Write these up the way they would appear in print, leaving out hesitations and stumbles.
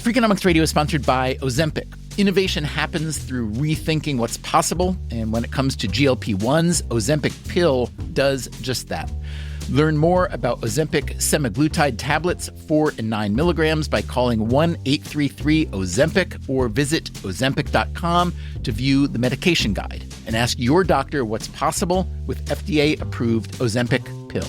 Freakonomics Radio is sponsored by Ozempic. Innovation happens through rethinking what's possible, and when it comes to GLP-1s, Ozempic pill does just that. Learn more about Ozempic semaglutide tablets, 4 and 9 milligrams, by calling 1-833-OZEMPIC or visit Ozempic.com to view the medication guide and ask your doctor what's possible with FDA-approved Ozempic pill.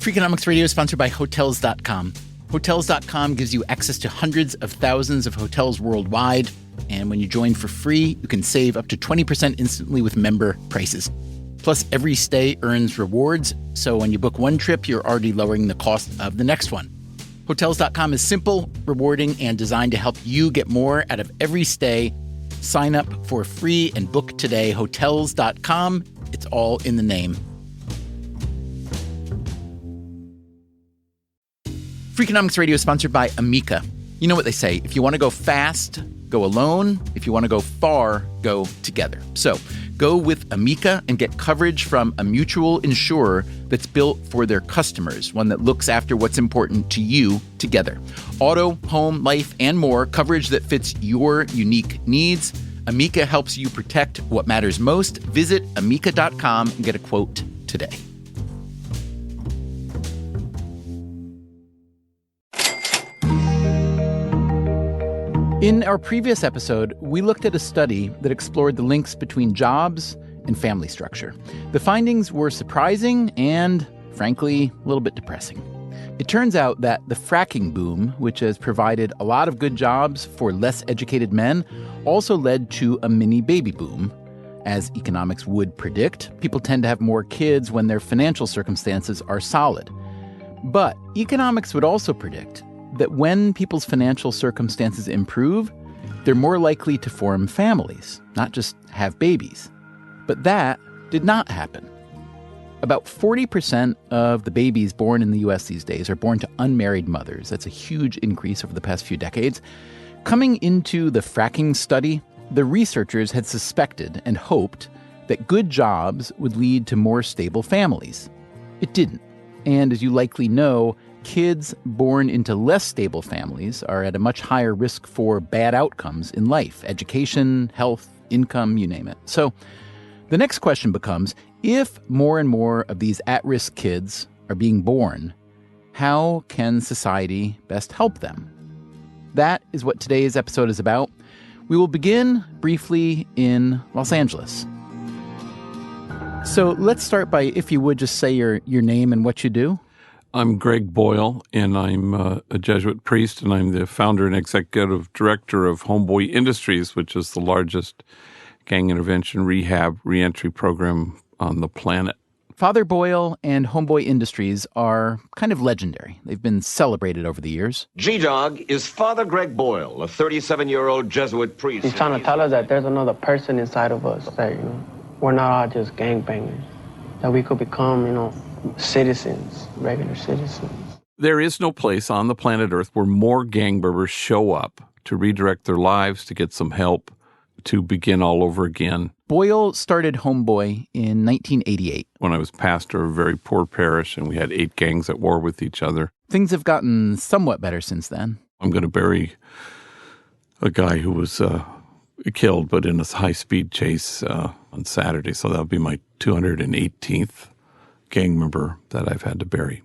Freakonomics Radio is sponsored by Hotels.com. Hotels.com gives you access to hundreds of thousands of hotels worldwide, and when you join for free, you can save up to 20% instantly with member prices. Plus, every stay earns rewards, so when you book one trip, you're already lowering the cost of the next one. Hotels.com is simple, rewarding, and designed to help you get more out of every stay. Sign up for free and book today. Hotels.com. It's all in the name. Freakonomics Radio is sponsored by Amica. You know what they say, if you want to go fast, go alone. If you want to go far, go together. So go with Amica and get coverage from a mutual insurer that's built for their customers, one that looks after what's important to you together. Auto, home, life, and more, coverage that fits your unique needs. Amica helps you protect what matters most. Visit Amica.com and get a quote today. In our previous episode, we looked at a study that explored the links between jobs and family structure. The findings were surprising and, frankly, a little bit depressing. It turns out that the fracking boom, which has provided a lot of good jobs for less educated men, also led to a mini baby boom. As economics would predict, people tend to have more kids when their financial circumstances are solid. But economics would also predict that when people's financial circumstances improve, they're more likely to form families, not just have babies. But that did not happen. About 40% of the babies born in the U.S. these days are born to unmarried mothers. That's a huge increase over the past few decades. Coming into the fracking study, the researchers had suspected and hoped that good jobs would lead to more stable families. It didn't. And as you likely know, kids born into less stable families are at a much higher risk for bad outcomes in life, education, health, income, you name it. So the next question becomes, if more and more of these at-risk kids are being born, how can society best help them? That is what today's episode is about. We will begin briefly in Los Angeles. So let's start by, if you would, just say your name and what you do. I'm Greg Boyle, and I'm a Jesuit priest, and I'm the founder and executive director of Homeboy Industries, which is the largest gang intervention rehab reentry program on the planet. Father Boyle and Homeboy Industries are kind of legendary. They've been celebrated over the years. G-Dog is Father Greg Boyle, a 37-year-old Jesuit priest. He's trying to tell us that there's another person inside of us, that, we're not all just gangbangers, that we could become, citizens, regular citizens. There is no place on the planet Earth where more gang members show up to redirect their lives, to get some help, to begin all over again. Boyle started Homeboy in 1988. When I was pastor of a very poor parish, and we had 8 gangs at war with each other. Things have gotten somewhat better since then. I'm going to bury a guy who was killed, but in a high-speed chase on Saturday. So that'll be my 218th gang member that I've had to bury.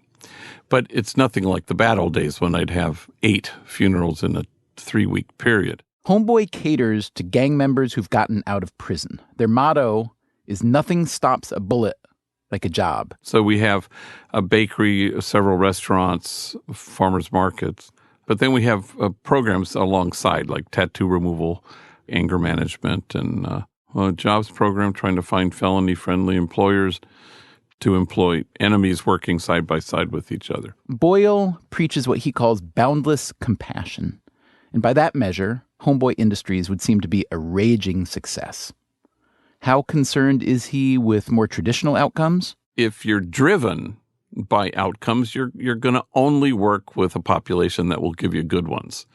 But it's nothing like the bad old days when I'd have 8 funerals in a 3-week period. Homeboy caters to gang members who've gotten out of prison. Their motto is nothing stops a bullet like a job. So we have a bakery, several restaurants, farmers markets, but then we have programs alongside like tattoo removal, anger management, and a jobs program trying to find felony-friendly employers to employ enemies working side by side with each other. Boyle preaches what he calls boundless compassion. And by that measure, Homeboy Industries would seem to be a raging success. How concerned is he with more traditional outcomes? If you're driven by outcomes, you're going to only work with a population that will give you good ones.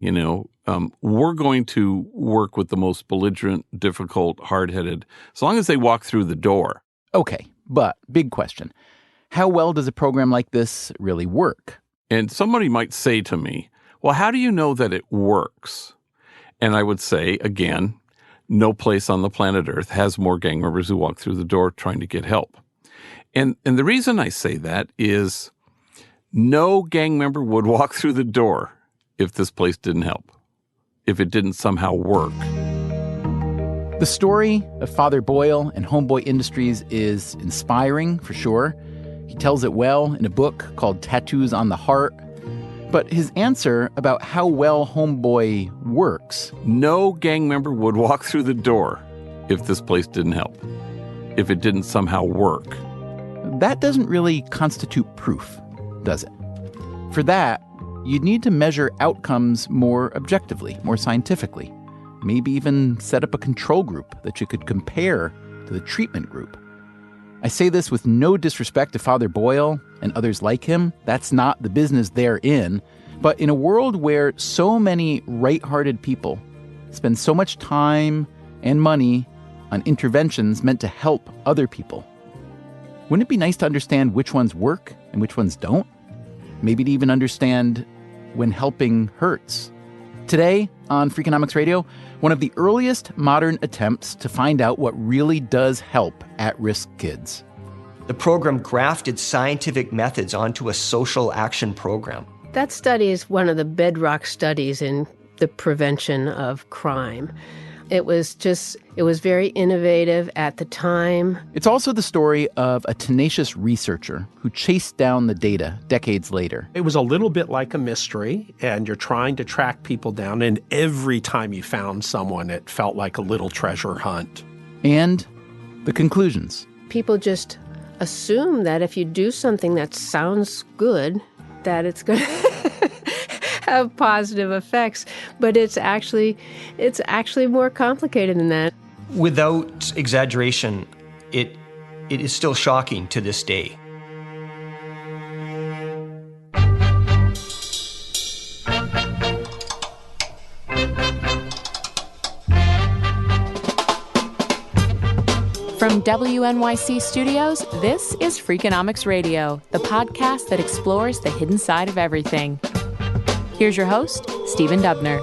We're going to work with the most belligerent, difficult, hard-headed, as long as they walk through the door. Okay, but big question. how well does a program like this really work? And somebody might say to me, well, how do you know that it works? And I would say, again, no place on the planet Earth has more gang members who walk through the door trying to get help. And the reason I say that is no gang member would walk through the door if this place didn't help, if it didn't somehow work. The story of Father Boyle and Homeboy Industries is inspiring, for sure. He tells it well in a book called Tattoos on the Heart. But his answer about how well Homeboy works... No gang member would walk through the door if this place didn't help, if it didn't somehow work. That doesn't really constitute proof, does it? For that, you'd need to measure outcomes more objectively, more scientifically. Maybe even set up a control group that you could compare to the treatment group. I say this with no disrespect to Father Boyle and others like him. That's not the business they're in. But in a world where so many right-hearted people spend so much time and money on interventions meant to help other people, wouldn't it be nice to understand which ones work and which ones don't? Maybe to even understand when helping hurts. Today on Freakonomics Radio, one of the earliest modern attempts to find out what really does help at-risk kids. The program grafted scientific methods onto a social action program. That study is one of the bedrock studies in the prevention of crime. It was very innovative at the time. It's also the story of a tenacious researcher who chased down the data decades later. It was a little bit like a mystery, and you're trying to track people down, and every time you found someone, it felt like a little treasure hunt. And the conclusions. People just assume that if you do something that sounds good, that it's going to have positive effects, but it's actually more complicated than that. Without exaggeration, it is still shocking to this day. From WNYC Studios, this is Freakonomics Radio, the podcast that explores the hidden side of everything. Here's your host, Stephen Dubner.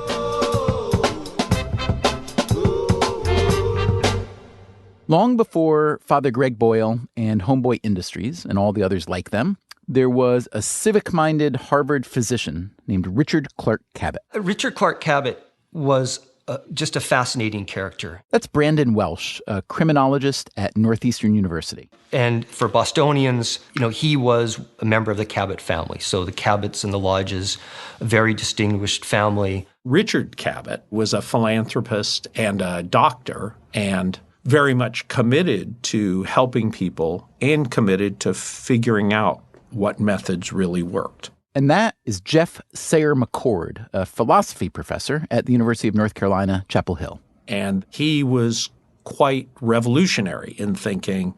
Long before Father Greg Boyle and Homeboy Industries and all the others like them, there was a civic-minded Harvard physician named Richard Clark Cabot. Richard Clark Cabot was just a fascinating character. That's Brandon Welsh, a criminologist at Northeastern University. And for Bostonians, he was a member of the Cabot family. So the Cabots and the Lodges, a very distinguished family. Richard Cabot was a philanthropist and a doctor and very much committed to helping people and committed to figuring out what methods really worked. And that is Jeff Sayer McCord, a philosophy professor at the University of North Carolina, Chapel Hill. And he was quite revolutionary in thinking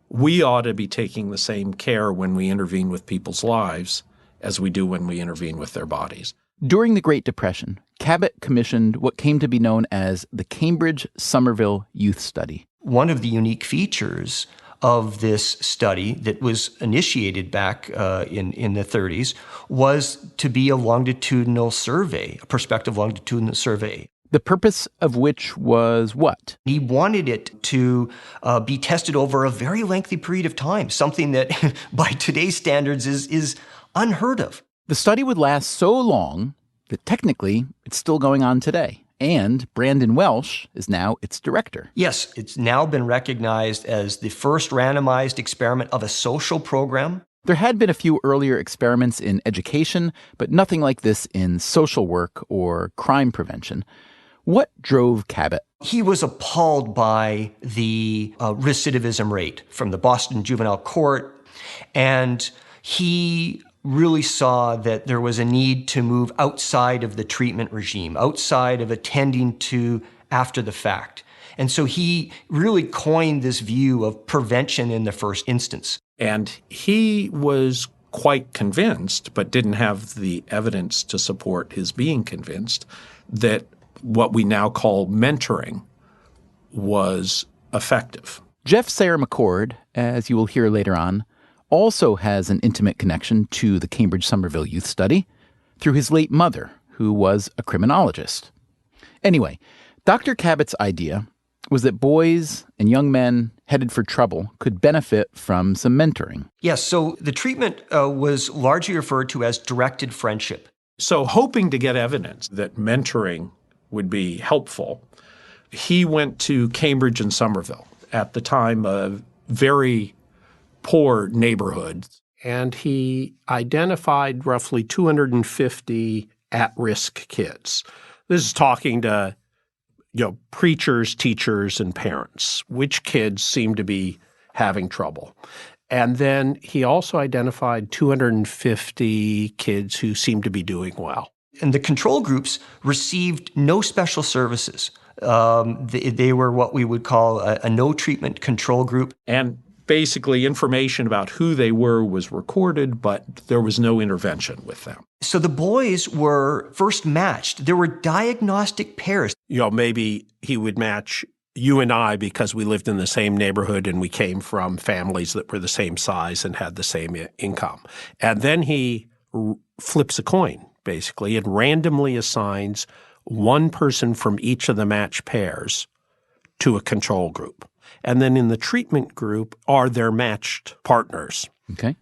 we ought to be taking the same care when we intervene with people's lives as we do when we intervene with their bodies. During the Great Depression, Cabot commissioned what came to be known as the Cambridge Somerville Youth Study. One of the unique features of this study that was initiated back in the 30s was to be a longitudinal survey, a prospective longitudinal survey. The purpose of which was what? He wanted it to be tested over a very lengthy period of time, something that by today's standards is unheard of. The study would last so long that technically it's still going on today. And Brandon Welsh is now its director. Yes, it's now been recognized as the first randomized experiment of a social program. There had been a few earlier experiments in education, but nothing like this in social work or crime prevention. What drove Cabot? He was appalled by the recidivism rate from the Boston Juvenile Court, and he really saw that there was a need to move outside of the treatment regime, outside of attending to after the fact. And so he really coined this view of prevention in the first instance. And he was quite convinced, but didn't have the evidence to support his being convinced, that what we now call mentoring was effective. Jeff Sayer McCord, as you will hear later on, also has an intimate connection to the Cambridge Somerville Youth Study through his late mother, who was a criminologist. Anyway, Dr. Cabot's idea was that boys and young men headed for trouble could benefit from some mentoring. Yes, so the treatment was largely referred to as directed friendship. So hoping to get evidence that mentoring would be helpful, he went to Cambridge and Somerville, at the time a very poor neighborhood, and he identified roughly 250 at-risk kids. This is talking to preachers, teachers, and parents, which kids seem to be having trouble. And then he also identified 250 kids who seemed to be doing well. And the control groups received no special services. They were what we would call a no-treatment control group. And basically information about who they were was recorded, but there was no intervention with them. So the boys were first matched. There were diagnostic pairs. Maybe he would match you and I because we lived in the same neighborhood and we came from families that were the same size and had the same income. And then he flips a coin, basically, and randomly assigns one person from each of the match pairs to a control group. And then in the treatment group are their matched partners. Okay.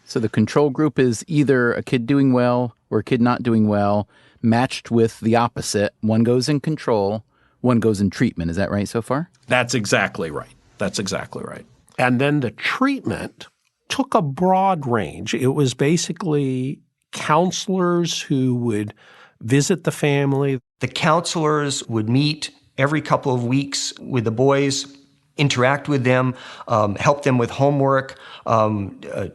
So the control group is either a kid doing well or a kid not doing well, matched with the opposite. One goes in control, one goes in treatment. Is that right so far? That's exactly right. And then the treatment took a broad range. It was basically counselors who would visit the family. The counselors would meet every couple of weeks with the boys, interact with them, help them with homework,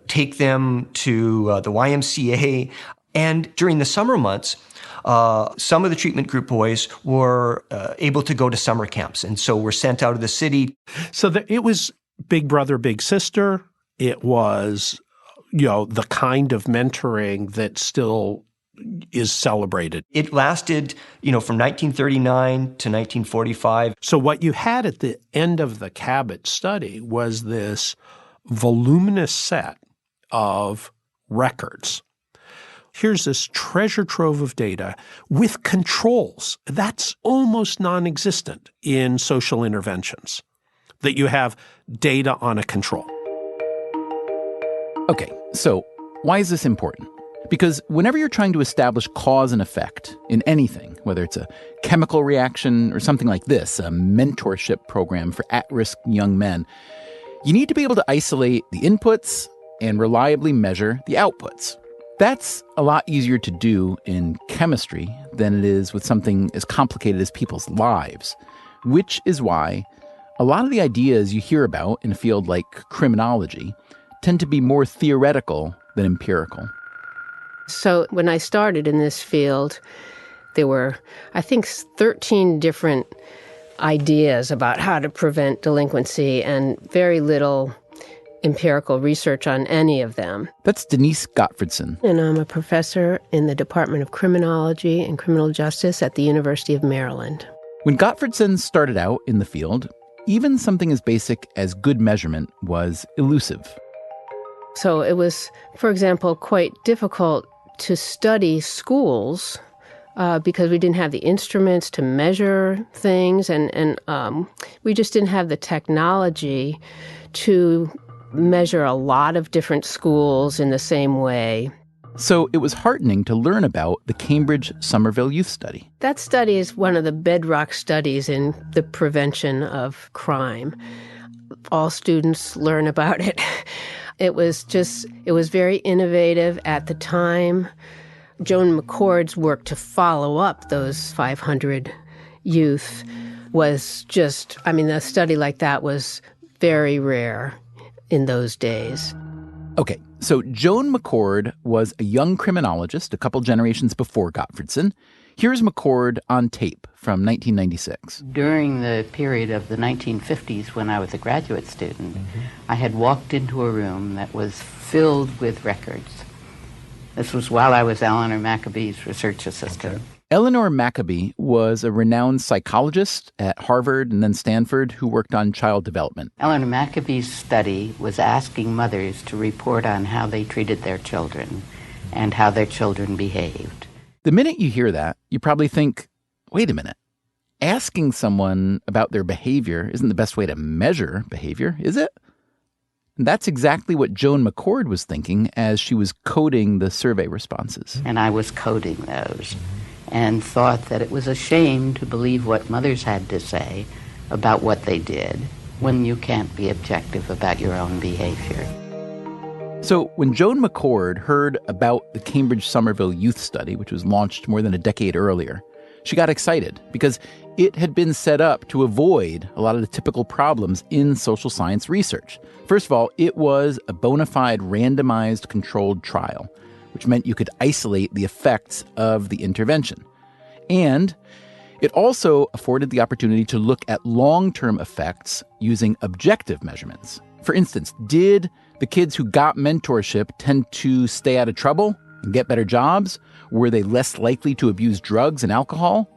take them to the YMCA. And during the summer months, some of the treatment group boys were able to go to summer camps, and so were sent out of the city. So it was big brother, big sister. It was, the kind of mentoring that still is celebrated. It lasted, from 1939 to 1945. So what you had at the end of the Cabot study was this voluminous set of records. Here's this treasure trove of data with controls. That's almost non-existent in social interventions, that you have data on a control. Okay, so why is this important? Because whenever you're trying to establish cause and effect in anything, whether it's a chemical reaction or something like this, a mentorship program for at-risk young men, you need to be able to isolate the inputs and reliably measure the outputs. That's a lot easier to do in chemistry than it is with something as complicated as people's lives, which is why a lot of the ideas you hear about in a field like criminology tend to be more theoretical than empirical. So when I started in this field, there were, I think, 13 different ideas about how to prevent delinquency and very little empirical research on any of them. That's Denise Gottfredson. And I'm a professor in the Department of Criminology and Criminal Justice at the University of Maryland. When Gottfredson started out in the field, even something as basic as good measurement was elusive. So it was, for example, quite difficult to study schools because we didn't have the instruments to measure things, and we just didn't have the technology to measure a lot of different schools in the same way. So it was heartening to learn about the Cambridge Somerville Youth Study. That study is one of the bedrock studies in the prevention of crime. All students learn about it. It was very innovative at the time. Joan McCord's work to follow up those 500 youth was just, a study like that was very rare in those days. Okay, so Joan McCord was a young criminologist a couple generations before Gottfredson. Here's McCord on tape from 1996. During the period of the 1950s when I was a graduate student, I had walked into a room that was filled with records. This was while I was Eleanor Maccabee's research assistant. Okay. Eleanor Maccoby was a renowned psychologist at Harvard and then Stanford who worked on child development. Eleanor Maccoby's study was asking mothers to report on how they treated their children and how their children behaved. The minute you hear that, you probably think, wait a minute. Asking someone about their behavior isn't the best way to measure behavior, is it? And that's exactly what Joan McCord was thinking as she was coding the survey responses. And I was coding those and thought that it was a shame to believe what mothers had to say about what they did when you can't be objective about your own behavior. So when Joan McCord heard about the Cambridge Somerville Youth Study, which was launched more than a decade earlier, she got excited because it had been set up to avoid a lot of the typical problems in social science research. First of all, it was a bona fide randomized controlled trial, which meant you could isolate the effects of the intervention. And it also afforded the opportunity to look at long-term effects using objective measurements. For instance, did the kids who got mentorship tend to stay out of trouble and get better jobs? Were they less likely to abuse drugs and alcohol?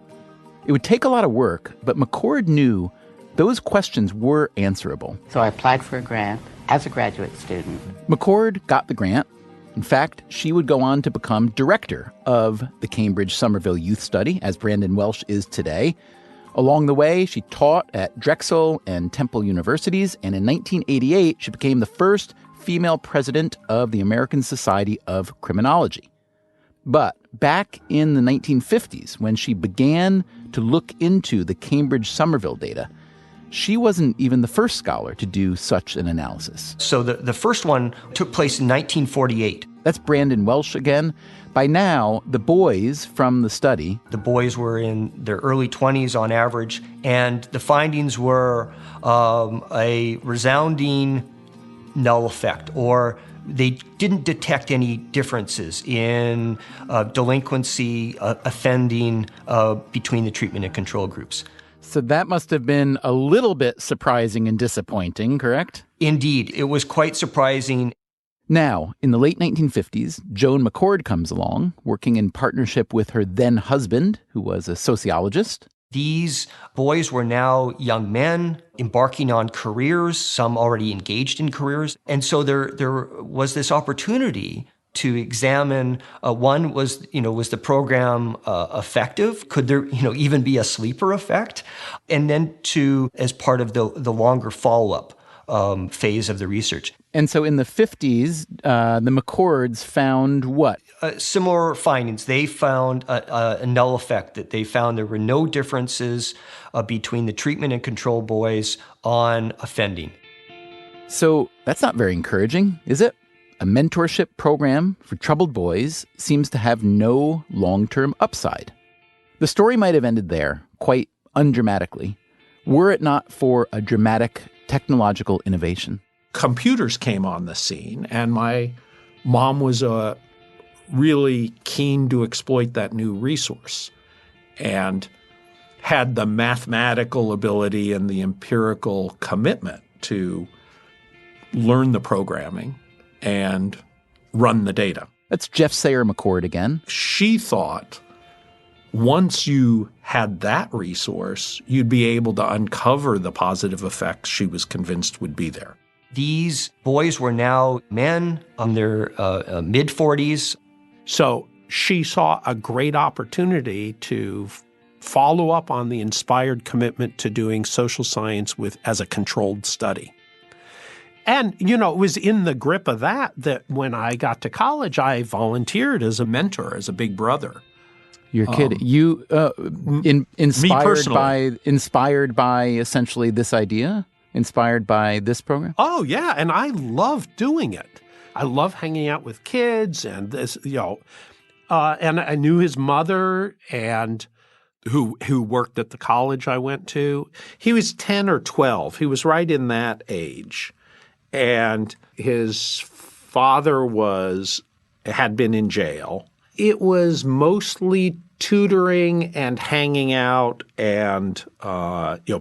It would take a lot of work, but McCord knew those questions were answerable. So I applied for a grant as a graduate student. McCord got the grant. In fact, she would go on to become director of the Cambridge Somerville Youth Study, as Brandon Welsh is today. Along the way, she taught at Drexel and Temple universities, and in 1988, she became the first female president of the American Society of Criminology. But back in the 1950s, when she began to look into the Cambridge Somerville data, she wasn't even the first scholar to do such an analysis. So the first one took place in 1948. That's Brandon Welsh again. By now, the boys from the study... The boys were in their early 20s on average, and the findings were a resounding null effect, or they didn't detect any differences in delinquency, offending between the treatment and control groups. So that must have been a little bit surprising and disappointing, correct? Indeed, it was quite surprising. Now, in the late 1950s, Joan McCord comes along, working in partnership with her then-husband, who was a sociologist. These boys were now young men embarking on careers, some already engaged in careers. And so there was this opportunity to examine, one was the program effective? Could there, even be a sleeper effect? And then as part of the longer follow-up phase of the research. And so in the 50s, the McCords found what? Similar findings. They found a null effect, that they found there were no differences between the treatment and control boys on offending. So that's not very encouraging, is it? A mentorship program for troubled boys seems to have no long-term upside. The story might have ended there, quite undramatically, were it not for a dramatic technological innovation. Computers came on the scene, and my mom was really keen to exploit that new resource and had the mathematical ability and the empirical commitment to learn the programming and run the data. That's Jeff Sayer McCord again. She thought once you had that resource, you'd be able to uncover the positive effects she was convinced would be there. These boys were now men in their mid-40s. So she saw a great opportunity to follow up on the inspired commitment to doing social science as a controlled study. And, it was in the grip of that when I got to college, I volunteered as a mentor, as a big brother. You're kidding. You inspired by essentially this idea? Inspired by this program? Oh, yeah. And I love doing it. I love hanging out with kids and this, and I knew his mother and who worked at the college I went to. He was 10 or 12. He was right in that age. And his father had been in jail. It was mostly tutoring and hanging out and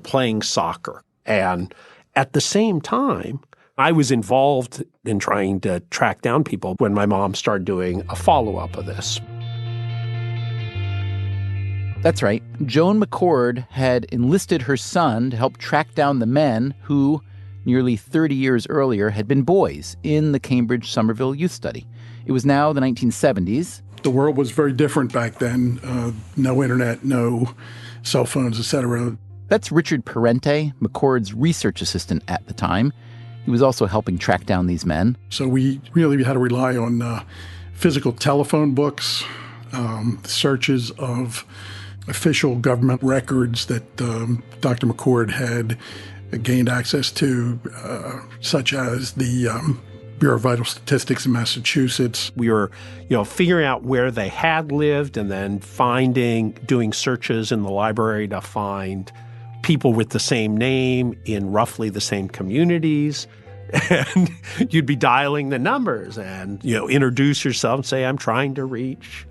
playing soccer. And at the same time, I was involved in trying to track down people when my mom started doing a follow-up of this. That's right. Joan McCord had enlisted her son to help track down the men who, nearly 30 years earlier, had been boys in the Cambridge Somerville Youth Study. It was now the 1970s. The world was very different back then. No internet, no cell phones, etc. That's Richard Parente, McCord's research assistant at the time. He was also helping track down these men. So we really had to rely on physical telephone books, searches of official government records that Dr. McCord had gained access to, such as the Bureau of Vital Statistics in Massachusetts. We were, figuring out where they had lived and then doing searches in the library to find people with the same name in roughly the same communities. And you'd be dialing the numbers and, introduce yourself and say, I'm trying to reach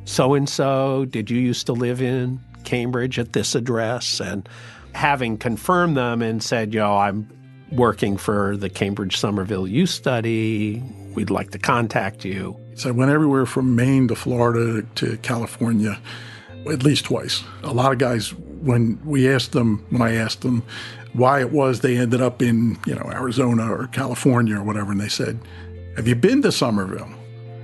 so-and-so. Did you used to live in Cambridge at this address? And having confirmed them and said, I'm working for the Cambridge Somerville Youth Study, we'd like to contact you. So I went everywhere from Maine to Florida to California, at least twice. A lot of guys, when I asked them why it was they ended up in, Arizona or California or whatever, and they said, have you been to Somerville?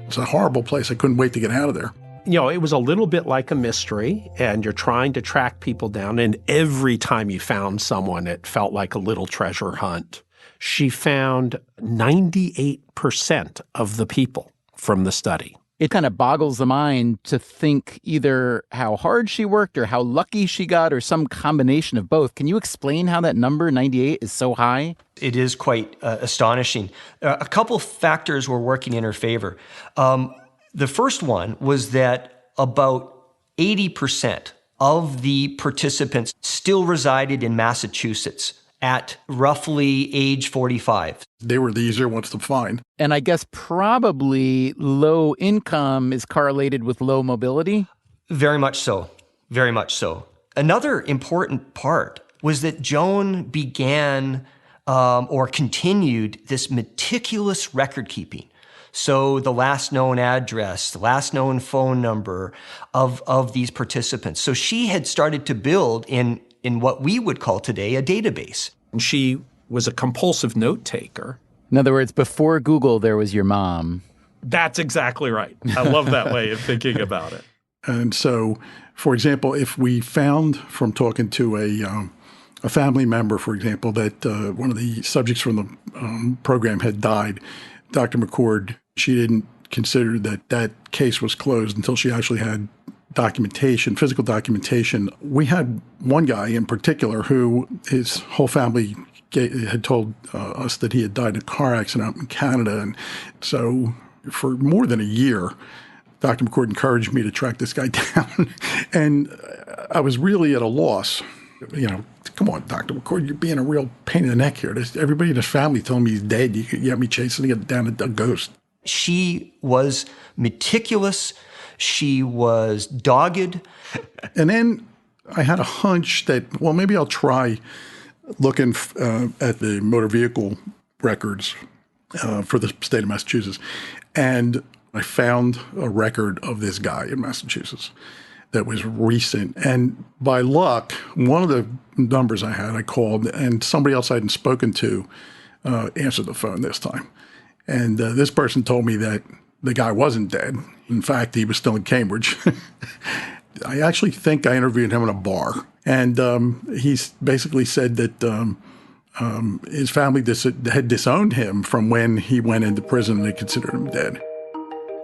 It's a horrible place. I couldn't wait to get out of there. It was a little bit like a mystery, and you're trying to track people down, and every time you found someone, it felt like a little treasure hunt. She found 98% of the people from the study. It kind of boggles the mind to think either how hard she worked or how lucky she got or some combination of both. Can you explain how that number, 98, is so high? It is quite astonishing. A couple factors were working in her favor. The first one was that about 80% of the participants still resided in Massachusetts at roughly age 45. They were the easier ones to find. And I guess probably low income is correlated with low mobility? Very much so. Very much so. Another important part was that Joan began or continued this meticulous record keeping. So the last known address, the last known phone number of these participants. So she had started to build in what we would call today a database. And she was a compulsive note taker. In other words, before Google, there was your mom. That's exactly right. I love that way of thinking about it. And so, for example, if we found from talking to a family member, for example, that one of the subjects from the program had died, Dr. McCord, she didn't consider that case was closed until she actually had documentation, physical documentation. We had one guy in particular who his whole family had told us that he had died in a car accident out in Canada. And so for more than a year, Dr. McCord encouraged me to track this guy down. And I was really at a loss. Come on, Dr. McCord, you're being a real pain in the neck here. Everybody in his family telling me he's dead. You got me chasing it down a ghost. She was meticulous. She was dogged. And then I had a hunch that, well, maybe I'll try looking at the motor vehicle records for the state of Massachusetts. And I found a record of this guy in Massachusetts that was recent. And by luck, one of the numbers I called, and somebody else I hadn't spoken to answered the phone this time. And this person told me that the guy wasn't dead. In fact, he was still in Cambridge. I actually think I interviewed him in a bar. And he basically said that his family had disowned him from when he went into prison and they considered him dead.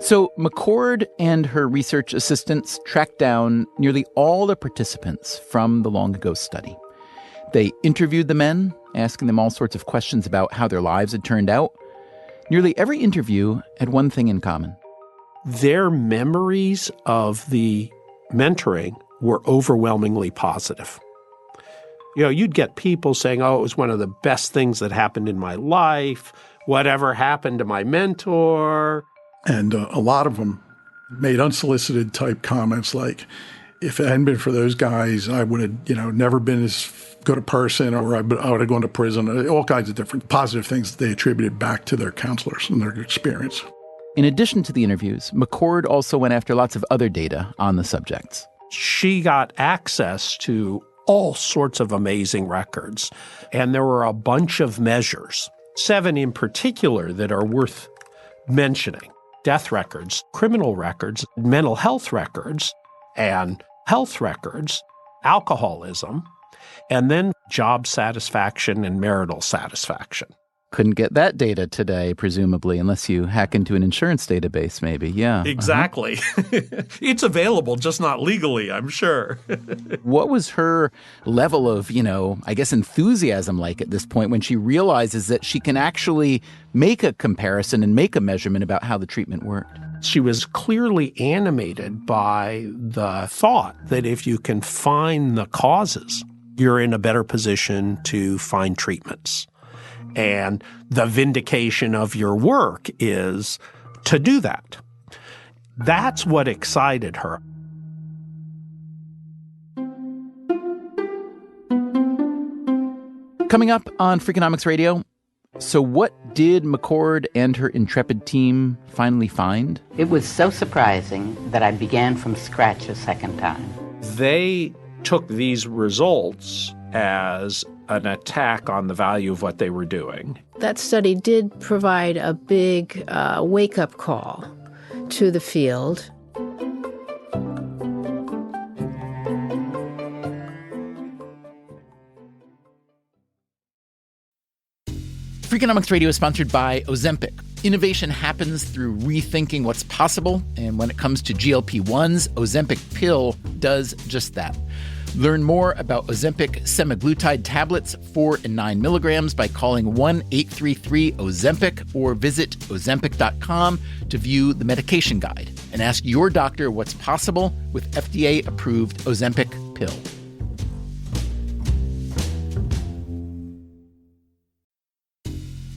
So McCord and her research assistants tracked down nearly all the participants from the long ago study. They interviewed the men, asking them all sorts of questions about how their lives had turned out. Nearly every interview had one thing in common. Their memories of the mentoring were overwhelmingly positive. You'd get people saying, it was one of the best things that happened in my life. Whatever happened to my mentor? And a lot of them made unsolicited type comments like, if it hadn't been for those guys, I would have, never been as good a person, or I would have gone to prison. All kinds of different positive things that they attributed back to their counselors and their experience. In addition to the interviews, McCord also went after lots of other data on the subjects. She got access to all sorts of amazing records, and there were a bunch of measures, 7 in particular that are worth mentioning: death records, criminal records, mental health records, and health records, alcoholism, and then job satisfaction and marital satisfaction. Couldn't get that data today, presumably, unless you hack into an insurance database, maybe. Yeah. Exactly. It's available, just not legally, I'm sure. What was her level of, I guess enthusiasm like at this point when she realizes that she can actually make a comparison and make a measurement about how the treatment worked? She was clearly animated by the thought that if you can find the causes, you're in a better position to find treatments. And the vindication of your work is to do that. That's what excited her. Coming up on Freakonomics Radio, so what did McCord and her intrepid team finally find? It was so surprising that I began from scratch a second time. They took these results as an attack on the value of what they were doing. That study did provide a big wake-up call to the field. Freakonomics Radio is sponsored by Ozempic. Innovation happens through rethinking what's possible, and when it comes to GLP-1s, Ozempic pill does just that. Learn more about Ozempic semaglutide tablets, 4 and 9 milligrams, by calling 1-833-OZEMPIC or visit Ozempic.com to view the medication guide and ask your doctor what's possible with FDA-approved Ozempic pill.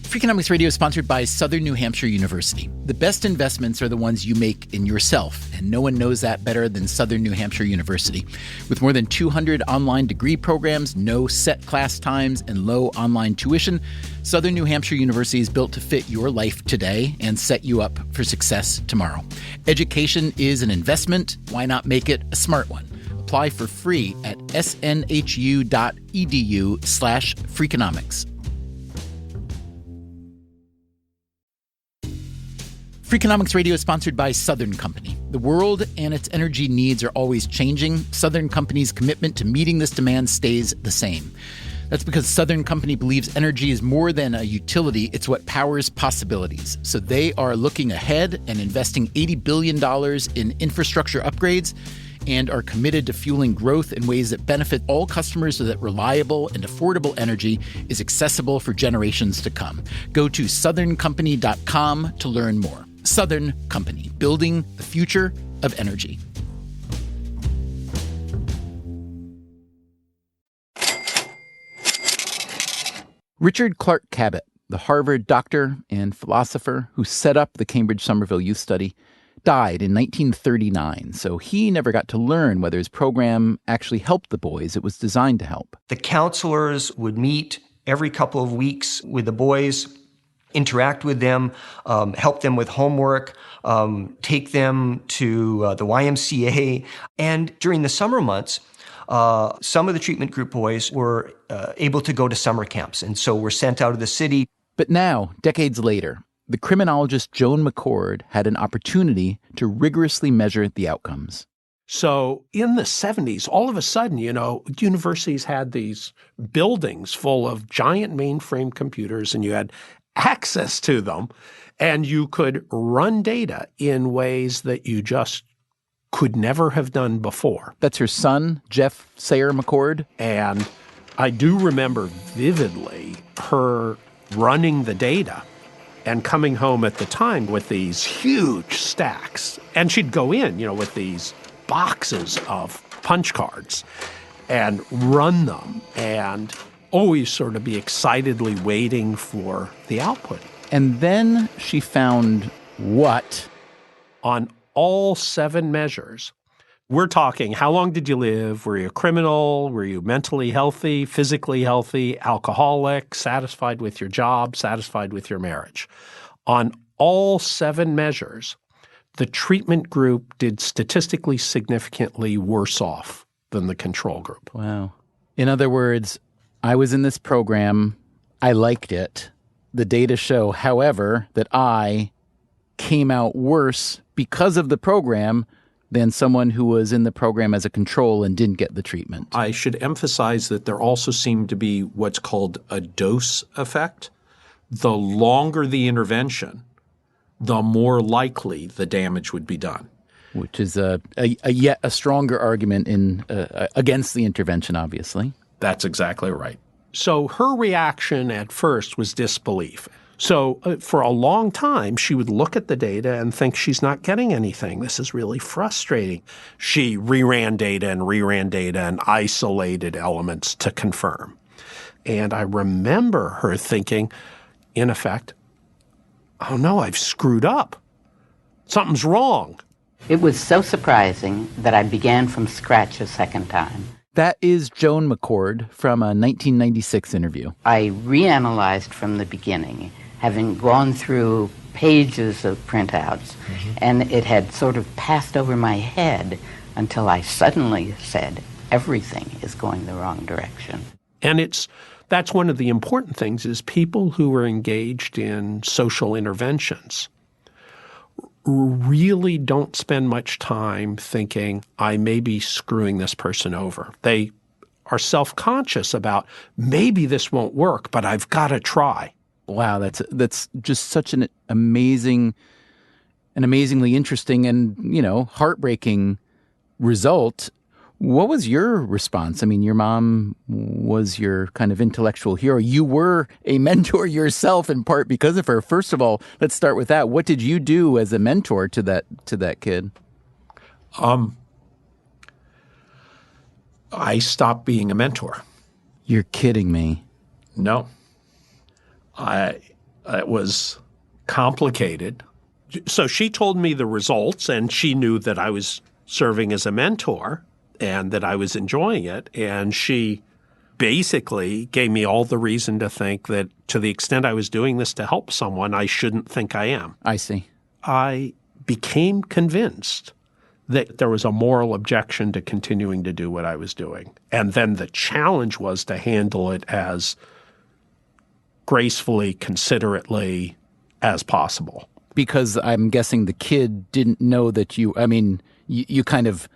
Freakonomics Radio is sponsored by Southern New Hampshire University. The best investments are the ones you make in yourself, and no one knows that better than Southern New Hampshire University. With more than 200 online degree programs, no set class times, and low online tuition, Southern New Hampshire University is built to fit your life today and set you up for success tomorrow. Education is an investment. Why not make it a smart one? Apply for free at snhu.edu/Freakonomics. Freakonomics Radio is sponsored by Southern Company. The world and its energy needs are always changing. Southern Company's commitment to meeting this demand stays the same. That's because Southern Company believes energy is more than a utility, it's what powers possibilities. So they are looking ahead and investing $80 billion in infrastructure upgrades and are committed to fueling growth in ways that benefit all customers so that reliable and affordable energy is accessible for generations to come. Go to southerncompany.com to learn more. Southern Company, building the future of energy. Richard Clark Cabot, the Harvard doctor and philosopher who set up the Cambridge Somerville Youth Study, died in 1939, so he never got to learn whether his program actually helped the boys it was designed to help. The counselors would meet every couple of weeks with the boys, interact with them, help them with homework, take them to the YMCA. And during the summer months, some of the treatment group boys were able to go to summer camps, and so were sent out of the city. But now, decades later, the criminologist Joan McCord had an opportunity to rigorously measure the outcomes. So in the 70s, all of a sudden, universities had these buildings full of giant mainframe computers, and you had access to them, and you could run data in ways that you just could never have done before. That's her son, Jeff Sayer McCord. And I do remember vividly her running the data and coming home at the time with these huge stacks. And she'd go in, with these boxes of punch cards and run them and always sort of be excitedly waiting for the output. And then she found what? On all 7 measures, we're talking, how long did you live? Were you a criminal? Were you mentally healthy, physically healthy, alcoholic, satisfied with your job, satisfied with your marriage? On all 7 measures, the treatment group did statistically significantly worse off than the control group. Wow. In other words, I was in this program. I liked it. The data show, however, that I came out worse because of the program than someone who was in the program as a control and didn't get the treatment. I should emphasize that there also seemed to be what's called a dose effect. The longer the intervention, the more likely the damage would be done. Which is a yet a stronger argument against the intervention, obviously. That's exactly right. So her reaction at first was disbelief. So for a long time, she would look at the data and think she's not getting anything. This is really frustrating. She reran data and isolated elements to confirm. And I remember her thinking, in effect, oh no, I've screwed up. Something's wrong. It was so surprising that I began from scratch a second time. That is Joan McCord from a 1996 interview. I reanalyzed from the beginning, having gone through pages of printouts, and it had sort of passed over my head until I suddenly said, everything is going the wrong direction. And that's one of the important things is people who are engaged in social interventions really don't spend much time thinking, I may be screwing this person over. They are self-conscious about, maybe this won't work, but I've got to try. Wow, that's just such an amazingly interesting and, heartbreaking result. What was your response? I mean, your mom was your kind of intellectual hero. You were a mentor yourself in part because of her. First of all, let's start with that. What did you do as a mentor to that kid? I stopped being a mentor. You're kidding me. No. It was complicated. So she told me the results, and she knew that I was serving as a mentor and that I was enjoying it. And she basically gave me all the reason to think that to the extent I was doing this to help someone, I shouldn't think I am. I see. I became convinced that there was a moral objection to continuing to do what I was doing. And then the challenge was to handle it as gracefully, considerately as possible. Because I'm guessing the kid didn't know that you kind of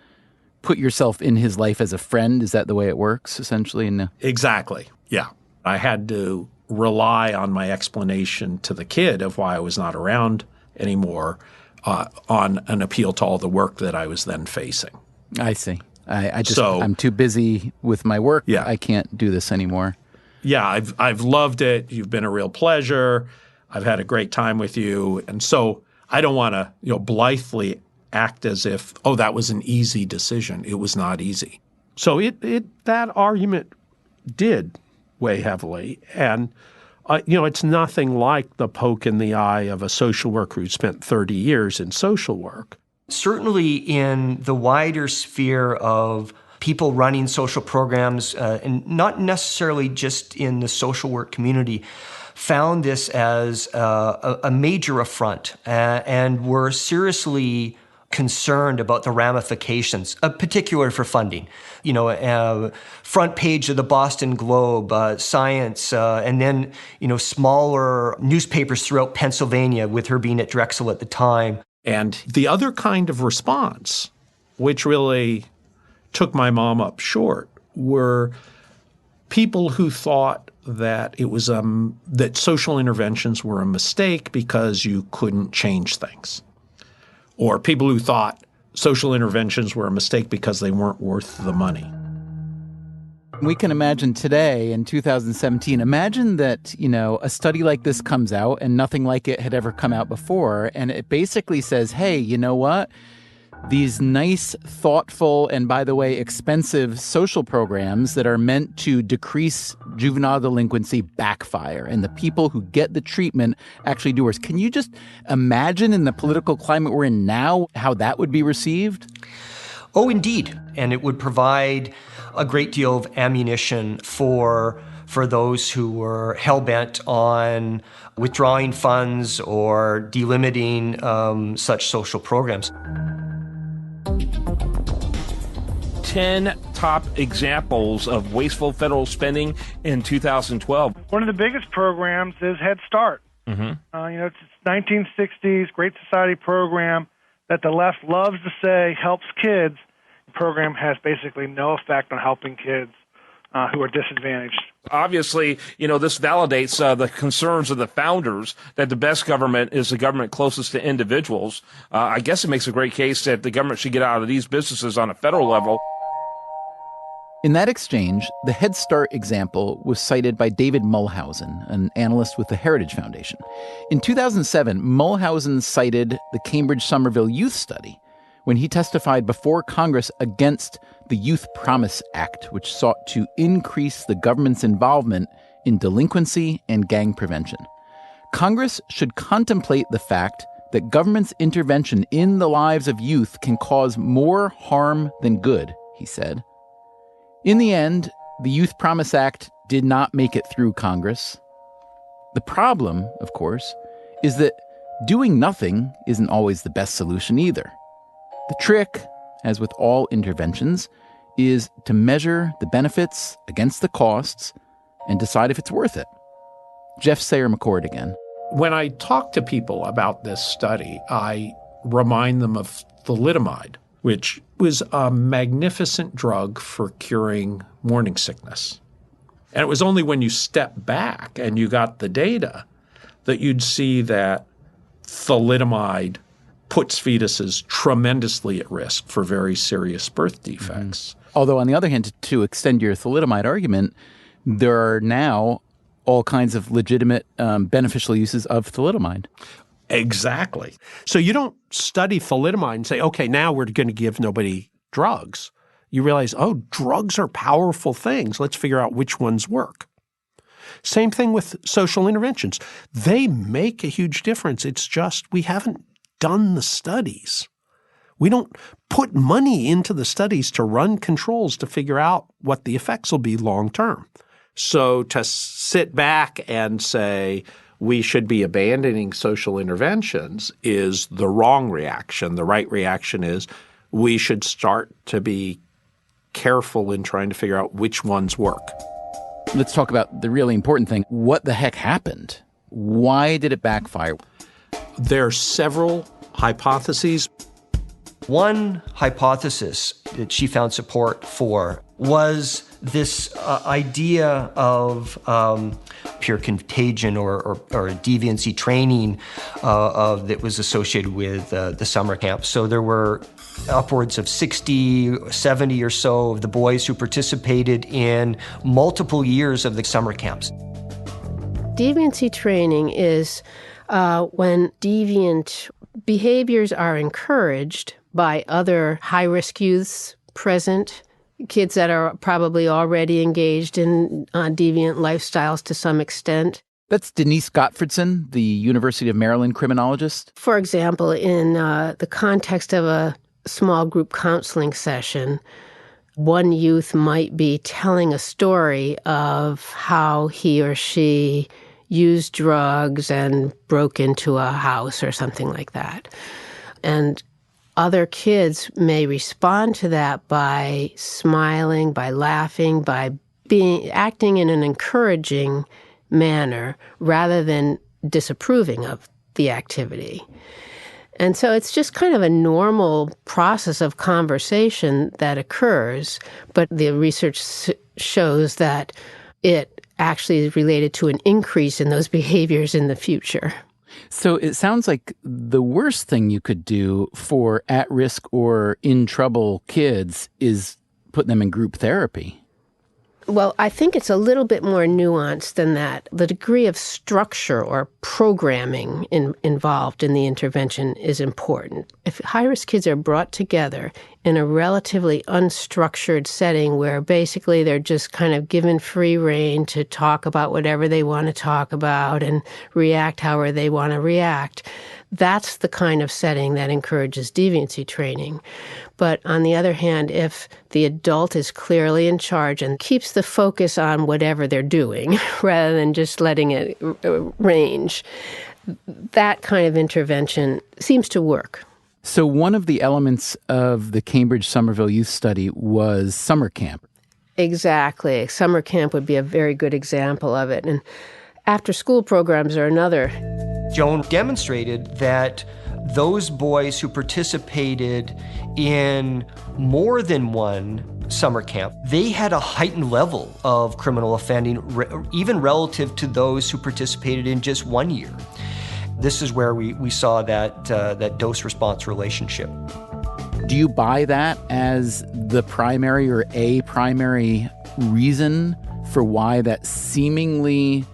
put yourself in his life as a friend. Is that the way it works, essentially? Exactly. Yeah. I had to rely on my explanation to the kid of why I was not around anymore on an appeal to all the work that I was then facing. I see. I'm too busy with my work. Yeah. I can't do this anymore. Yeah, I've loved it. You've been a real pleasure. I've had a great time with you. And so I don't want to, blithely act as if, that was an easy decision. It was not easy. So that argument did weigh heavily. And, it's nothing like the poke in the eye of a social worker who spent 30 years in social work. Certainly in the wider sphere of people running social programs, and not necessarily just in the social work community, found this as a major affront and were seriously concerned about the ramifications, particularly for funding. Front page of the Boston Globe, Science, and then, smaller newspapers throughout Pennsylvania, with her being at Drexel at the time. And the other kind of response, which really took my mom up short, were people who thought that it was that social interventions were a mistake because you couldn't change things, or people who thought social interventions were a mistake because they weren't worth the money. We can imagine today in 2017, imagine that, a study like this comes out and nothing like it had ever come out before. And it basically says, hey, you know what? These nice, thoughtful, and by the way, expensive social programs that are meant to decrease juvenile delinquency backfire, and the people who get the treatment actually do worse. Can you just imagine in the political climate we're in now how that would be received? Oh, indeed. And it would provide a great deal of ammunition for for those who were hell-bent on withdrawing funds or delimiting such social programs. 10 top examples of wasteful federal spending in 2012. One of the biggest programs is Head Start. It's 1960s, Great Society program that the left loves to say helps kids. The program has basically no effect on helping kids who are disadvantaged. Obviously, this validates the concerns of the founders that the best government is the government closest to individuals. I guess it makes a great case that the government should get out of these businesses on a federal level. In that exchange, the Head Start example was cited by David Mulhausen, an analyst with the Heritage Foundation. In 2007, Mulhausen cited the Cambridge Somerville Youth Study when he testified before Congress against the Youth Promise Act, which sought to increase the government's involvement in delinquency and gang prevention. Congress should contemplate the fact that government's intervention in the lives of youth can cause more harm than good, he said. In the end, the Youth Promise Act did not make it through Congress. The problem, of course, is that doing nothing isn't always the best solution either. The trick, as with all interventions, is to measure the benefits against the costs and decide if it's worth it. Jeff Sayer-McCord again. When I talk to people about this study, I remind them of thalidomide, which was a magnificent drug for curing morning sickness. And it was only when you step back and you got the data that you'd see that thalidomide puts fetuses tremendously at risk for very serious birth defects. Although, on the other hand, to extend your thalidomide argument, there are now all kinds of legitimate beneficial uses of thalidomide. Exactly. So you don't study thalidomide and say, okay, now we're going to give nobody drugs. You realize, oh, drugs are powerful things. Let's figure out which ones work. Same thing with social interventions. They make a huge difference. It's just we haven't done the studies. We don't put money into the studies to run controls to figure out what the effects will be long term. So to sit back and say we should be abandoning social interventions is the wrong reaction. The right reaction is we should start to be careful in trying to figure out which ones work. Let's talk about the really important thing. What the heck happened? Why did it backfire? There are several hypotheses. One hypothesis that she found support for was this idea of pure contagion or deviancy training that was associated with the summer camp. So there were upwards of 60, 70 or so of the boys who participated in multiple years of the summer camps. Deviancy training is when deviant behaviors are encouraged by other high-risk youths present, kids that are probably already engaged in deviant lifestyles to some extent. That's Denise Gottfredson, the University of Maryland criminologist. For example, in the context of a small group counseling session, one youth might be telling a story of how he or she used drugs and broke into a house or something like that. And other kids may respond to that by smiling, by laughing, by acting in an encouraging manner rather than disapproving of the activity. And so it's just kind of a normal process of conversation that occurs, but the research shows that it actually is related to an increase in those behaviors in the future. So it sounds like the worst thing you could do for at-risk or in-trouble kids is put them in group therapy. Well, I think it's a little bit more nuanced than that. The degree of structure or programming involved in the intervention is important. If high-risk kids are brought together in a relatively unstructured setting where basically they're just kind of given free rein to talk about whatever they want to talk about and react however they want to react, that's the kind of setting that encourages deviancy training. But on the other hand, if the adult is clearly in charge and keeps the focus on whatever they're doing rather than just letting it range, that kind of intervention seems to work. So one of the elements of the Cambridge Somerville Youth Study was summer camp. Exactly. Summer camp would be a very good example of it. And after-school programs are another. Joan demonstrated that those boys who participated in more than one summer camp, they had a heightened level of criminal offending, even relative to those who participated in just 1 year. This is where we saw that dose-response relationship. Do you buy that as the primary or a primary reason for why that seemingly,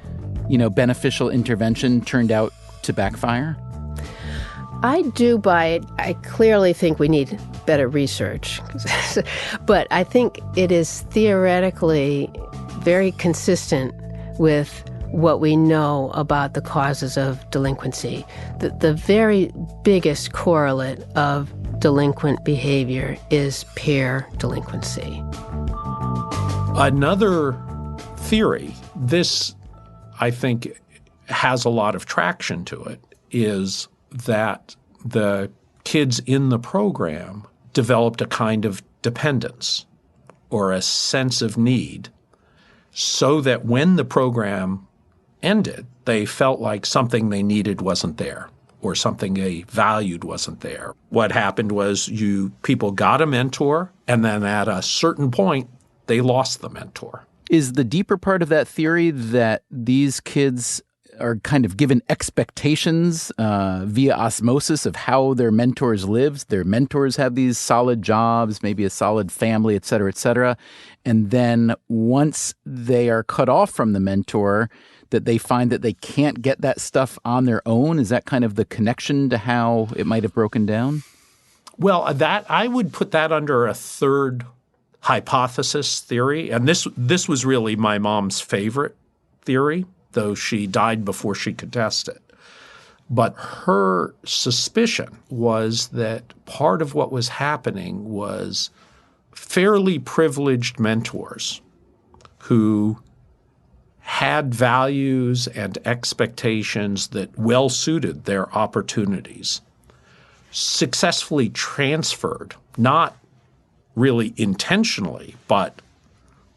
beneficial intervention turned out to backfire? I do buy it. I clearly think we need better research. But I think it is theoretically very consistent with what we know about the causes of delinquency. The very biggest correlate of delinquent behavior is peer delinquency. Another theory, this I think has a lot of traction to it, is that the kids in the program developed a kind of dependence or a sense of need so that when the program ended, they felt like something they needed wasn't there or something they valued wasn't there. What happened was people got a mentor, and then at a certain point, they lost the mentor. Is the deeper part of that theory that these kids are kind of given expectations via osmosis of how their mentors lived? Their mentors have these solid jobs, maybe a solid family, et cetera, and then once they are cut off from the mentor, that they find that they can't get that stuff on their own? Is that kind of the connection to how it might have broken down? Well, that I would put that under a third hypothesis theory, and this was really my mom's favorite theory, though she died before she could test it. But her suspicion was that part of what was happening was fairly privileged mentors who had values and expectations that well suited their opportunities, successfully transferred, not really intentionally, but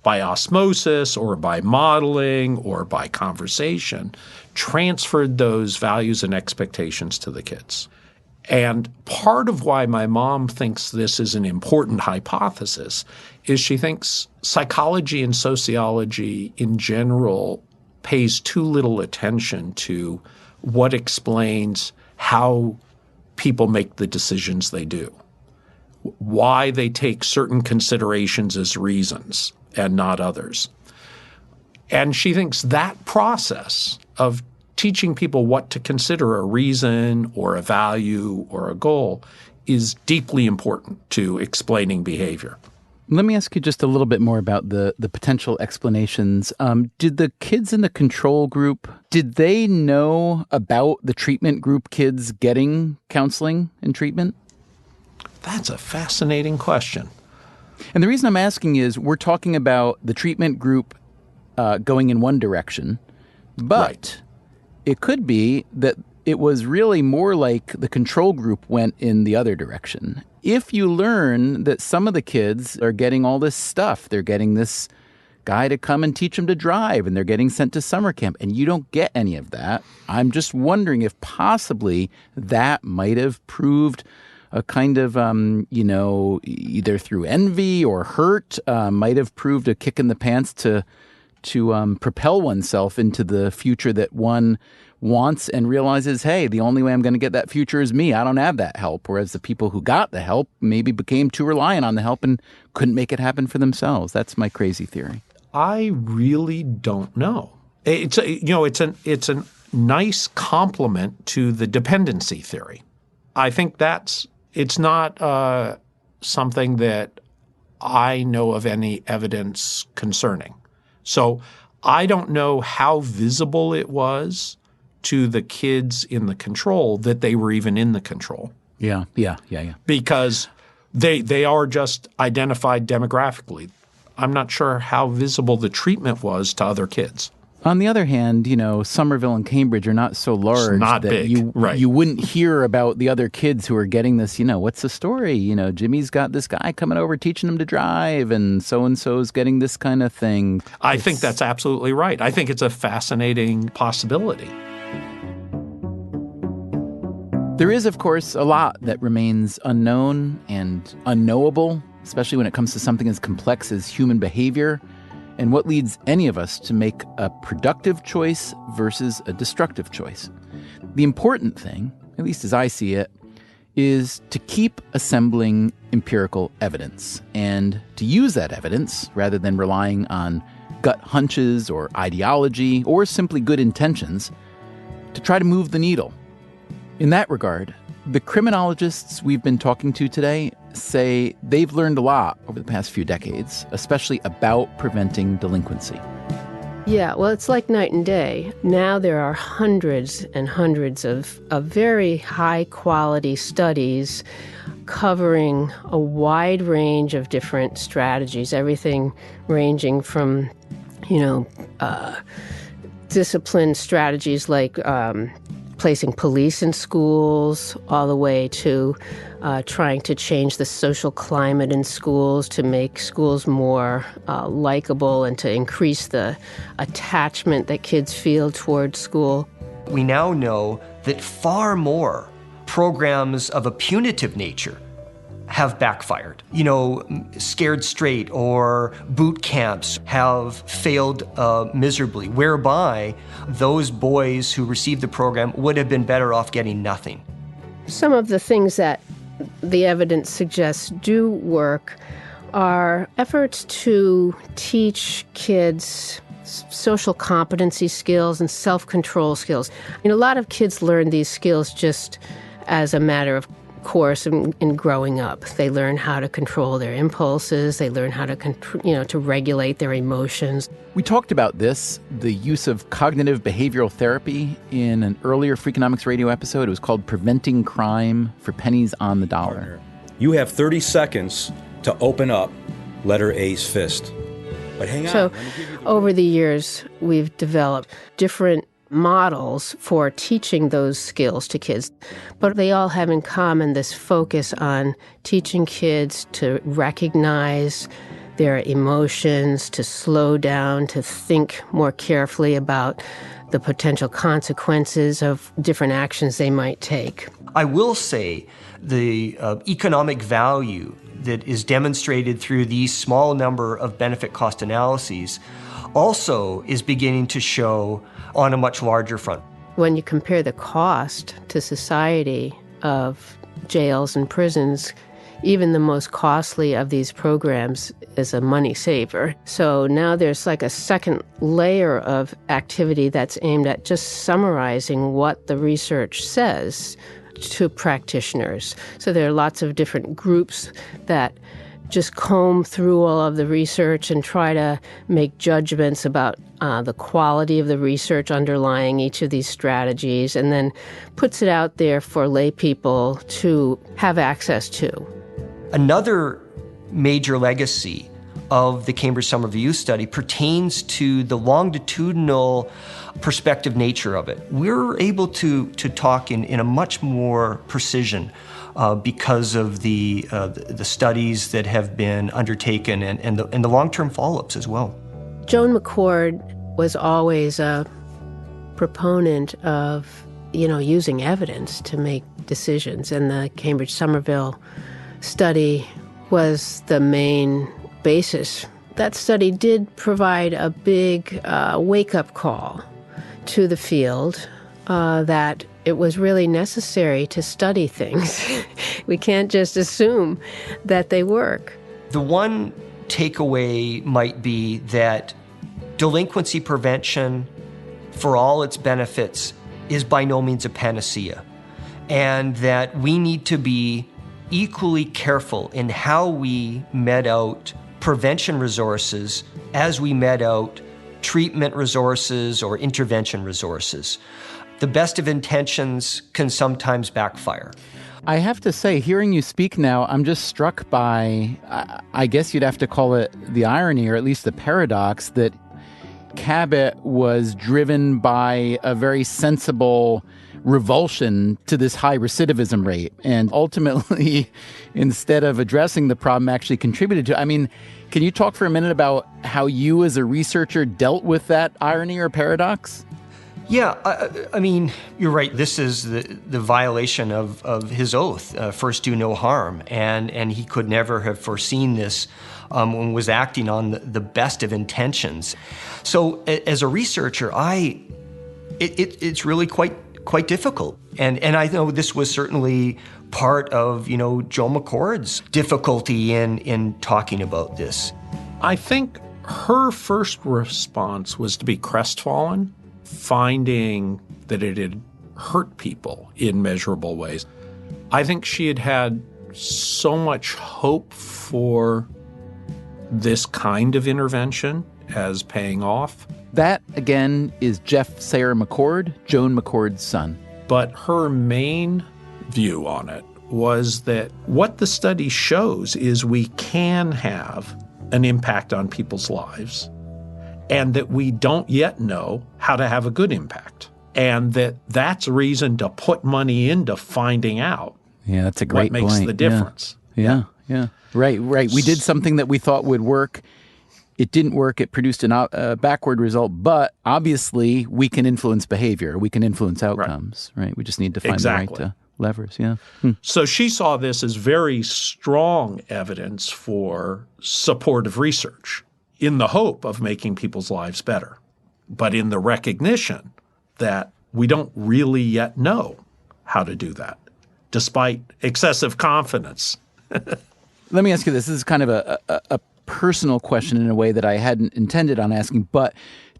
by osmosis or by modeling or by conversation, transferred those values and expectations to the kids. And part of why my mom thinks this is an important hypothesis is she thinks psychology and sociology in general pays too little attention to what explains how people make the decisions they do, why they take certain considerations as reasons and not others. And she thinks that process of teaching people what to consider a reason or a value or a goal is deeply important to explaining behavior. Let me ask you just a little bit more about the potential explanations. Did the kids in the control group, did they know about the treatment group kids getting counseling and treatment? That's a fascinating question. And the reason I'm asking is we're talking about the treatment group going in one direction, but it could be that it was really more like the control group went in the other direction. If you learn that some of the kids are getting all this stuff, they're getting this guy to come and teach them to drive, and they're getting sent to summer camp, and you don't get any of that, I'm just wondering if possibly that might have proved a kind of, either through envy or hurt, might have proved a kick in the pants to propel oneself into the future that one wants and realizes, hey, the only way I'm going to get that future is me. I don't have that help. Whereas the people who got the help maybe became too reliant on the help and couldn't make it happen for themselves. That's my crazy theory. I really don't know. It's a nice complement to the dependency theory. I think it's not something that I know of any evidence concerning. So I don't know how visible it was to the kids in the control that they were even in the control. Yeah. Because they are just identified demographically. I'm not sure how visible the treatment was to other kids. On the other hand, Somerville and Cambridge are not so large not that big. you wouldn't hear about the other kids who are getting this, what's the story? Jimmy's got this guy coming over teaching him to drive and so-and-so's getting this kind of thing. I think that's absolutely right. I think it's a fascinating possibility. There is, of course, a lot that remains unknown and unknowable, especially when it comes to something as complex as human behavior and what leads any of us to make a productive choice versus a destructive choice. The important thing, at least as I see it, is to keep assembling empirical evidence and to use that evidence rather than relying on gut hunches or ideology or simply good intentions to try to move the needle. In that regard, the criminologists we've been talking to today say they've learned a lot over the past few decades, especially about preventing delinquency. Yeah, well, it's like night and day. Now there are hundreds and hundreds of very high-quality studies covering a wide range of different strategies, everything ranging from, discipline strategies like placing police in schools, all the way to trying to change the social climate in schools to make schools more likable and to increase the attachment that kids feel towards school. We now know that far more programs of a punitive nature have backfired. Scared Straight or boot camps have failed miserably, whereby those boys who received the program would have been better off getting nothing. Some of the things that the evidence suggests do work are efforts to teach kids social competency skills and self-control skills. A lot of kids learn these skills just as a matter of course in growing up. They learn how to control their impulses. They learn how to, to regulate their emotions. We talked about this, the use of cognitive behavioral therapy, in an earlier Freakonomics Radio episode. It was called Preventing Crime for Pennies on the Dollar. You have 30 seconds to open up letter A's fist. But hang on. So over the years, we've developed different models for teaching those skills to kids, but they all have in common this focus on teaching kids to recognize their emotions, to slow down, to think more carefully about the potential consequences of different actions they might take. I will say the economic value that is demonstrated through these small number of benefit cost analyses also is beginning to show on a much larger front. When you compare the cost to society of jails and prisons, even the most costly of these programs is a money saver. So now there's like a second layer of activity that's aimed at just summarizing what the research says to practitioners. So there are lots of different groups that just comb through all of the research and try to make judgments about the quality of the research underlying each of these strategies, and then puts it out there for lay people to have access to. Another major legacy of the Cambridge Somerville Youth Study pertains to the longitudinal perspective nature of it. We're able to talk in a much more precision because of the studies that have been undertaken and the long-term follow-ups as well. Joan McCord was always a proponent of, using evidence to make decisions, and the Cambridge Somerville study was the main basis. That study did provide a big wake-up call to the field that it was really necessary to study things. We can't just assume that they work. The one takeaway might be that delinquency prevention, for all its benefits, is by no means a panacea, and that we need to be equally careful in how we met out prevention resources as we met out treatment resources or intervention resources. The best of intentions can sometimes backfire. I have to say, hearing you speak now, I'm just struck by, I guess you'd have to call it the irony, or at least the paradox, that Cabot was driven by a very sensible revulsion to this high recidivism rate, and ultimately, instead of addressing the problem, actually contributed to. I mean, can you talk for a minute about how you as a researcher dealt with that irony or paradox? Yeah, I mean, you're right. This is the violation of his oath, first do no harm, and he could never have foreseen this when was acting on the best of intentions. So as a researcher, it's really quite difficult, and I know this was certainly part of Joe McCord's difficulty in talking about this. I think her first response was to be crestfallen, finding that it had hurt people in measurable ways. I think she had so much hope for this kind of intervention as paying off. That, again, is Jeff Sayer McCord, Joan McCord's son. But her main view on it was that what the study shows is we can have an impact on people's lives, and that we don't yet know how to have a good impact, and that's a reason to put money into finding out. Yeah, that's a great what makes point. The difference. Yeah. Right. We did something that we thought would work. It didn't work. It produced a backward result, but obviously we can influence behavior. We can influence outcomes, right? We just need to find the right levers, yeah. So she saw this as very strong evidence for supportive research in the hope of making people's lives better, but in the recognition that we don't really yet know how to do that, despite excessive confidence. Let me ask you this. This is kind of a personal question in a way that I hadn't intended on asking, but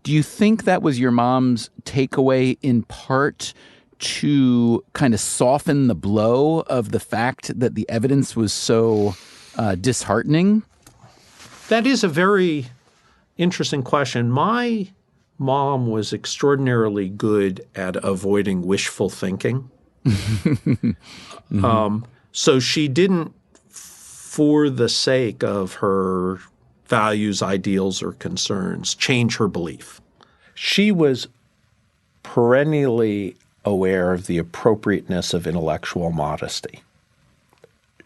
do you think that was your mom's takeaway in part to kind of soften the blow of the fact that the evidence was so disheartening? That is a very interesting question. My mom was extraordinarily good at avoiding wishful thinking. So she didn't, for the sake of her values, ideals, or concerns, change her belief. She was perennially aware of the appropriateness of intellectual modesty.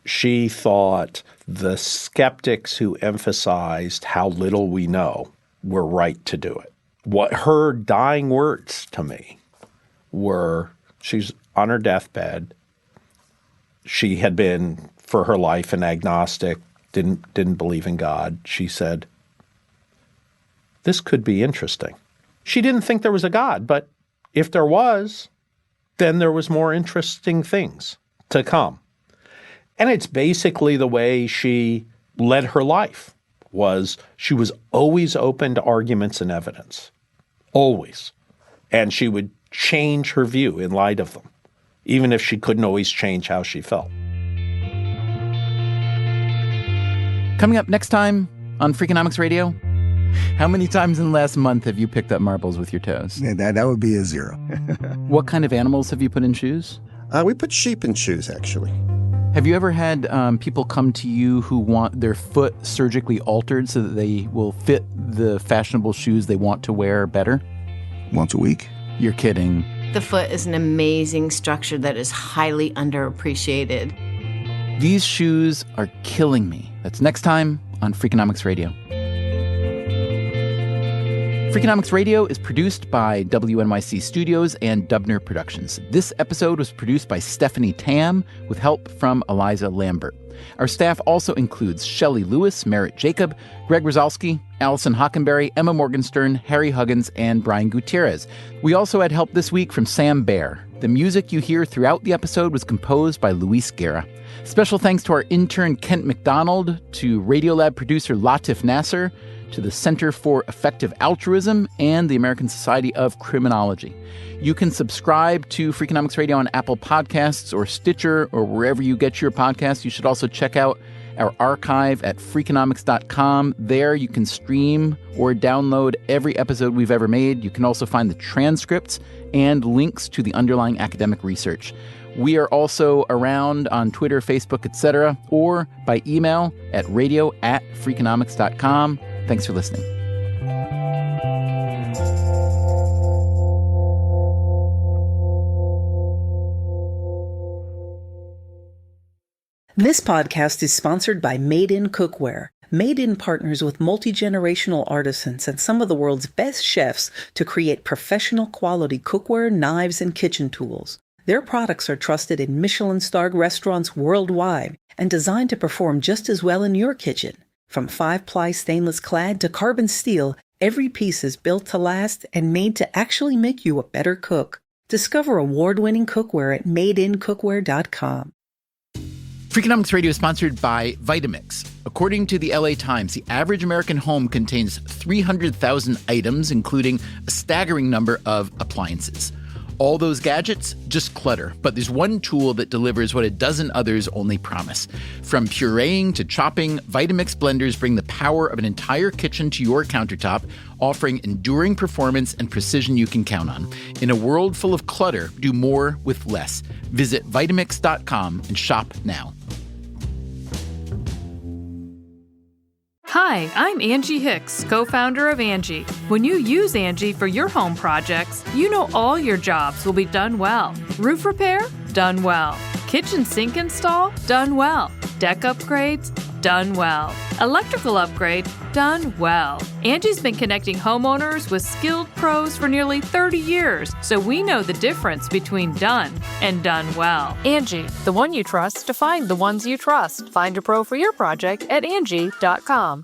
She thought the skeptics who emphasized how little we know were right to do it. What her dying words to me were, she's on her deathbed. She had been, for her life, an agnostic, didn't believe in God. She said, this could be interesting. She didn't think there was a God, but if there was, then there was more interesting things to come. And it's basically the way she led her life, was she was always open to arguments and evidence, always. And she would change her view in light of them, even if she couldn't always change how she felt. Coming up next time on Freakonomics Radio, how many times in the last month have you picked up marbles with your toes? Yeah, that would be a 0. What kind of animals have you put in shoes? We put sheep in shoes, actually. Have you ever had people come to you who want their foot surgically altered so that they will fit the fashionable shoes they want to wear better? Once a week. You're kidding. The foot is an amazing structure that is highly underappreciated. These shoes are killing me. That's next time on Freakonomics Radio. Freakonomics Radio is produced by WNYC Studios and Dubner Productions. This episode was produced by Stephanie Tam with help from Eliza Lambert. Our staff also includes Shelley Lewis, Merritt Jacob, Greg Rosalsky, Allison Hockenberry, Emma Morgenstern, Harry Huggins, and Brian Gutierrez. We also had help this week from Sam Baer. The music you hear throughout the episode was composed by Luis Guerra. Special thanks to our intern Kent McDonald, to Radiolab producer Latif Nasser, to the Center for Effective Altruism and the American Society of Criminology. You can subscribe to Freakonomics Radio on Apple Podcasts or Stitcher or wherever you get your podcasts. You should also check out our archive at Freakonomics.com. There you can stream or download every episode we've ever made. You can also find the transcripts and links to the underlying academic research. We are also around on Twitter, Facebook, etc., or by email at radio@freakonomics.com. Thanks for listening. This podcast is sponsored by Made In Cookware. Made In partners with multi-generational artisans and some of the world's best chefs to create professional quality cookware, knives, and kitchen tools. Their products are trusted in Michelin-starred restaurants worldwide and designed to perform just as well in your kitchen. From 5-ply stainless clad to carbon steel, every piece is built to last and made to actually make you a better cook. Discover award-winning cookware at madeincookware.com. Freakonomics Radio is sponsored by Vitamix. According to the LA Times, the average American home contains 300,000 items, including a staggering number of appliances. All those gadgets, just clutter. But there's one tool that delivers what a dozen others only promise. From pureeing to chopping, Vitamix blenders bring the power of an entire kitchen to your countertop, offering enduring performance and precision you can count on. In a world full of clutter, do more with less. Visit Vitamix.com and shop now. Hi, I'm Angie Hicks, co-founder of Angie. When you use Angie for your home projects, you know all your jobs will be done well. Roof repair? Done well. Kitchen sink install? Done well. Deck upgrades? Done well. Electrical upgrade? Done well. Angie's been connecting homeowners with skilled pros for nearly 30 years, so we know the difference between done and done well. Angie, the one you trust to find the ones you trust. Find a pro for your project at Angie.com.